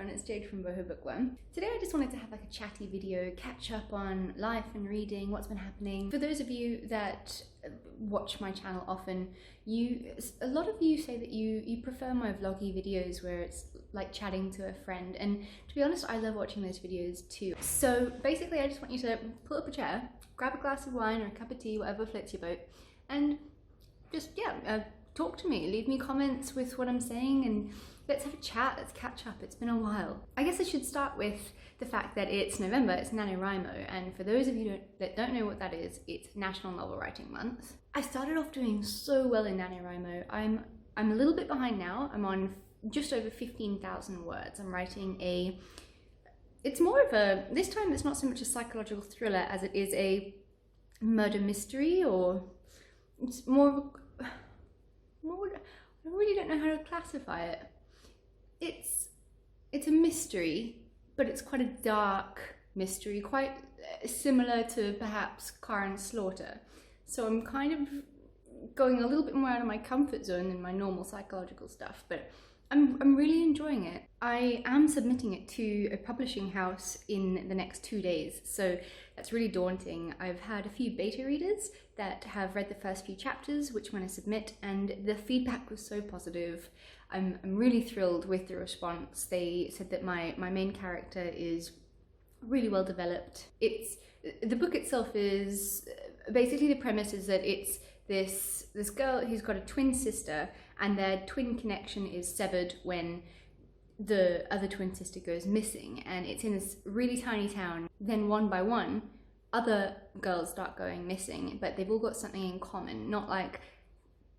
everyone, it's Jade from Boho Bookworm. Today I just wanted to have like a chatty video, catch up on life and reading, what's been happening. For those of you that watch my channel often, a lot of you say that you prefer my vloggy videos where it's like chatting to a friend, and to be honest, I love watching those videos too. So basically I just want you to pull up a chair, grab a glass of wine or a cup of tea, whatever floats your boat, and just, talk to me, leave me comments with what I'm saying, and let's have a chat, let's catch up. It's been a while. I guess I should start with the fact that it's November, it's Nanowrimo, and for those of you that don't know what that is, it's National Novel Writing Month. I started off doing so well in Nanowrimo. I'm a little bit behind now. I'm on just over 15,000 words. I'm writing it's more of this time it's not so much a psychological thriller as it is a murder mystery, or it's more of I really don't know how to classify it. It's a mystery, but it's quite a dark mystery, quite similar to perhaps Clare Slaughter. So I'm kind of going a little bit more out of my comfort zone than my normal psychological stuff, but I'm really enjoying it. I am submitting it to a publishing house in the next 2 days, so that's really daunting. I've had a few beta readers that have read the first few chapters, which I'm going to submit, and the feedback was so positive. I'm really thrilled with the response. They said that my main character is really well developed. The book itself is basically, the premise is that it's this girl who's got a twin sister, and their twin connection is severed when the other twin sister goes missing, and it's in this really tiny town. Then one by one, other girls start going missing, but they've all got something in common, not like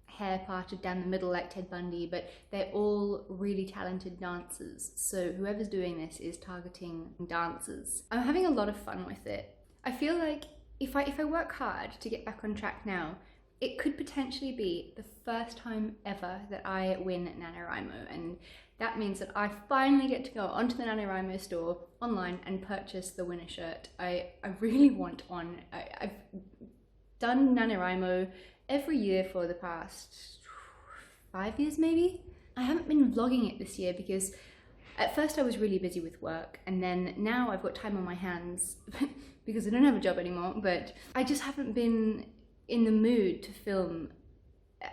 hair parted down the middle like Ted Bundy, but they're all really talented dancers. So whoever's doing this is targeting dancers. I'm having a lot of fun with it. I feel like if I work hard to get back on track now, it could potentially be the first time ever that I win Nanowrimo, and that means that I finally get to go onto the Nanowrimo store online and purchase the winner shirt. I really want one. I've done Nanowrimo every year for the past 5 years maybe. I haven't been vlogging it this year because at first I was really busy with work, and then now I've got time on my hands because I don't have a job anymore, but I just haven't been in the mood to film.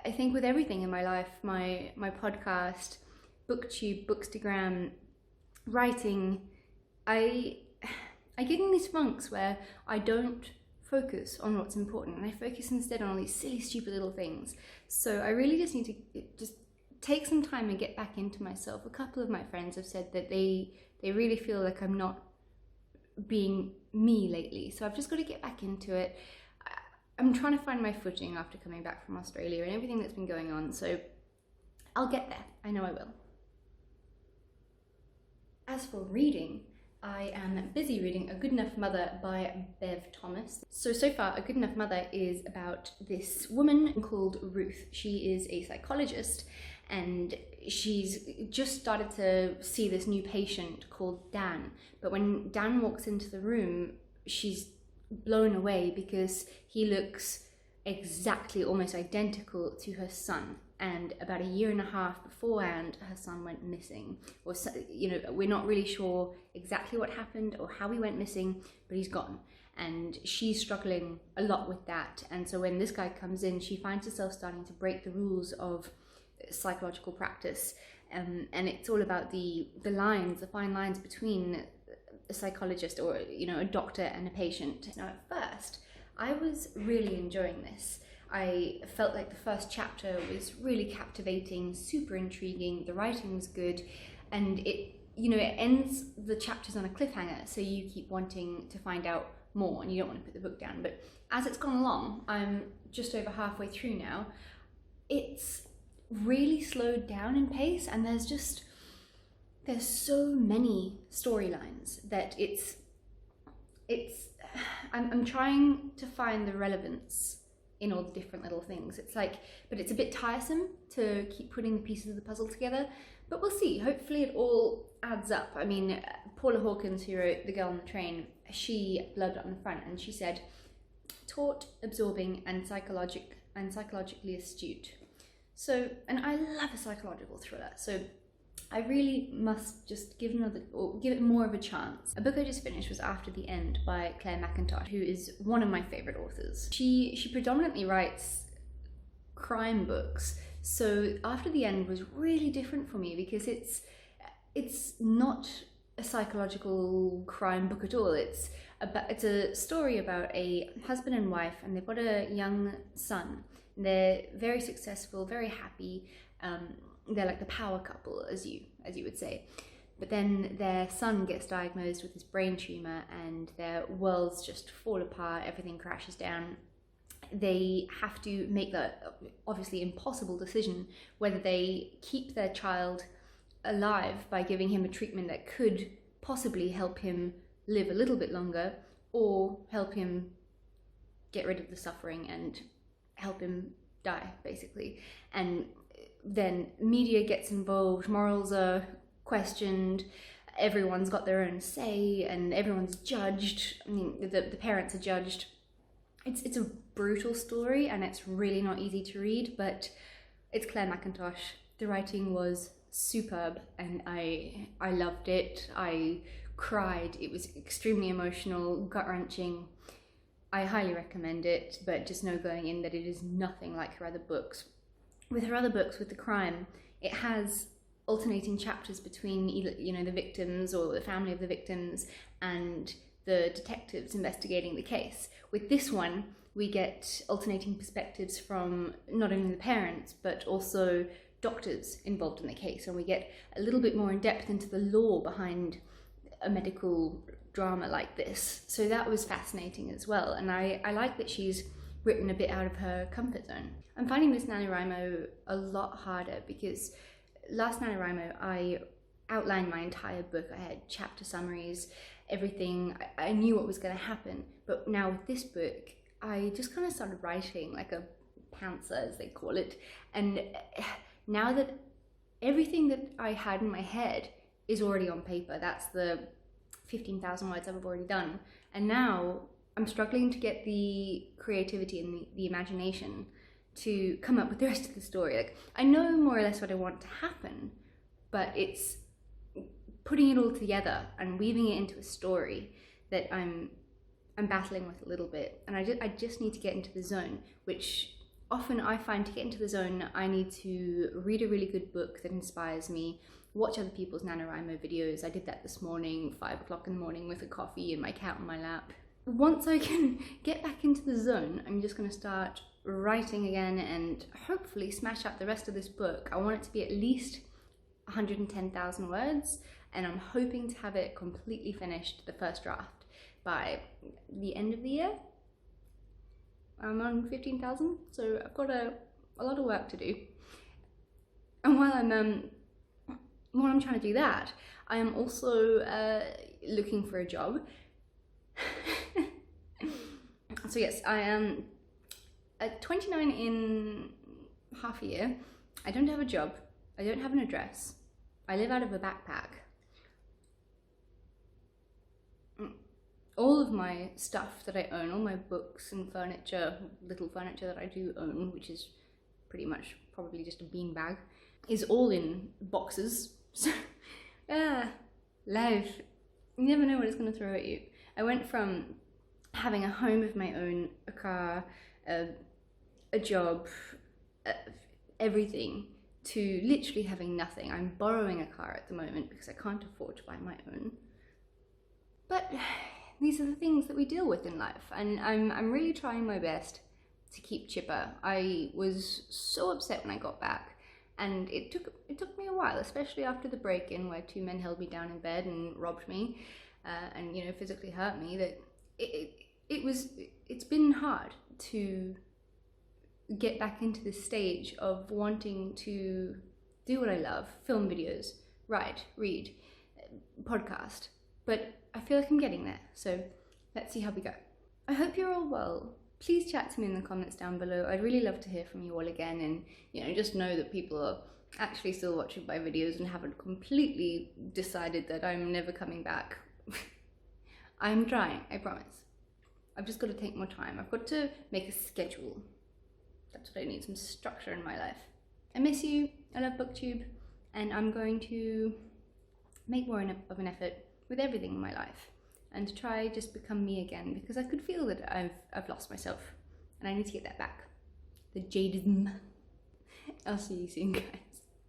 I think with everything in my life, my podcast, booktube, bookstagram, writing, I get in these funks where I don't focus on what's important, and I focus instead on all these silly, stupid little things. So I really just need to just take some time and get back into myself. A couple of my friends have said that they really feel like I'm not being me lately, so I've just got to get back into it. I'm trying to find my footing after coming back from Australia and everything that's been going on, so I'll get there. I know I will. As for reading, I am busy reading A Good Enough Mother by Bev Thomas. So far, A Good Enough Mother is about this woman called Ruth. She is a psychologist, and she's just started to see this new patient called Dan. But when Dan walks into the room, she's blown away because he looks exactly, almost identical to her son. And about 1.5 years beforehand, her son went missing. Or, we're not really sure exactly what happened or how he went missing, but he's gone. And she's struggling a lot with that. And so when this guy comes in, she finds herself starting to break the rules of psychological practice. And it's all about the fine lines between a psychologist or a doctor and a patient. Now at first I was really enjoying this. I felt like the first chapter was really captivating, super intriguing, the writing was good, and it ends the chapters on a cliffhanger, so you keep wanting to find out more and you don't want to put the book down. But as it's gone along, I'm just over halfway through now, it's really slowed down in pace, and there's so many storylines that I'm trying to find the relevance in all the different little things. But it's a bit tiresome to keep putting the pieces of the puzzle together, but we'll see. Hopefully it all adds up. I mean, Paula Hawkins, who wrote The Girl on the Train, she blurbed up on the front and she said, "Taut, absorbing, and psychologically astute." So, and I love a psychological thriller, so I really must just give it more of a chance. A book I just finished was After the End by Clare Mackintosh, who is one of my favourite authors. She predominantly writes crime books, so After the End was really different for me because it's not a psychological crime book at all. It's a story about a husband and wife, and they've got a young son. They're very successful, very happy. They're like the power couple, as you would say. But then their son gets diagnosed with this brain tumor, and their worlds just fall apart. Everything crashes down. They have to make the obviously impossible decision whether they keep their child alive by giving him a treatment that could possibly help him live a little bit longer, or help him get rid of the suffering and help him die, basically. And then media gets involved, morals are questioned, everyone's got their own say, and everyone's judged. I mean, the parents are judged. It's a brutal story, and it's really not easy to read, but it's Clare Mackintosh. The writing was superb, and I loved it. I cried. It was extremely emotional, gut-wrenching. I highly recommend it, but just know going in that it is nothing like her other books. With her other books, with the crime, it has alternating chapters between either, the victims or the family of the victims and the detectives investigating the case. With this one, we get alternating perspectives from not only the parents, but also doctors involved in the case, and we get a little bit more in depth into the law behind a medical drama like this. So that was fascinating as well, and I like that she's written a bit out of her comfort zone. I'm finding this Nanowrimo a lot harder because last Nanowrimo I outlined my entire book. I had chapter summaries, everything. I knew what was going to happen, but now with this book I just kind of started writing like a pantser, as they call it, and now that everything that I had in my head is already on paper, that's the 15,000 words I've already done, and now I'm struggling to get the creativity and the imagination to come up with the rest of the story. Like, I know more or less what I want to happen, but it's putting it all together and weaving it into a story that I'm battling with a little bit, and I just need to get into the zone, which often I find to get into the zone I need to read a really good book that inspires me, watch other people's Nanowrimo videos. I did that this morning, 5 o'clock in the morning, with a coffee and my cat on my lap. Once I can get back into the zone, I'm just going to start writing again and hopefully smash out the rest of this book. I want it to be at least 110,000 words, and I'm hoping to have it completely finished, the first draft, by the end of the year. I'm on 15,000, so I've got a lot of work to do. And while I'm trying to do that, I am also looking for a job. So yes, I am at 29 in half a year. I don't have a job. I don't have an address. I live out of a backpack. All of my stuff that I own, all my books and furniture, little furniture that I do own, which is pretty much probably just a beanbag, is all in boxes. So, life. You never know what it's going to throw at you. I went from having a home of my own, a car, a job, everything, to literally having nothing. I'm borrowing a car at the moment because I can't afford to buy my own. But these are the things that we deal with in life, and I'm really trying my best to keep chipper. I was so upset when I got back, and it took me a while, especially after the break-in where 2 men held me down in bed and robbed me, and physically hurt me. That it's been hard to get back into this stage of wanting to do what I love: film videos, write, read, podcast. But I feel like I'm getting there, so let's see how we go. I hope you're all well. Please chat to me in the comments down below. I'd really love to hear from you all again, and just know that people are actually still watching my videos and haven't completely decided that I'm never coming back. I'm trying, I promise. I've just got to take more time. I've got to make a schedule. That's what I need, some structure in my life. I miss you. I love BookTube. and I'm going to make more of an effort with everything in my life and to try just become me again, because I could feel that I've lost myself and I need to get that back. The jadism. I'll see you soon, guys.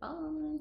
Bye.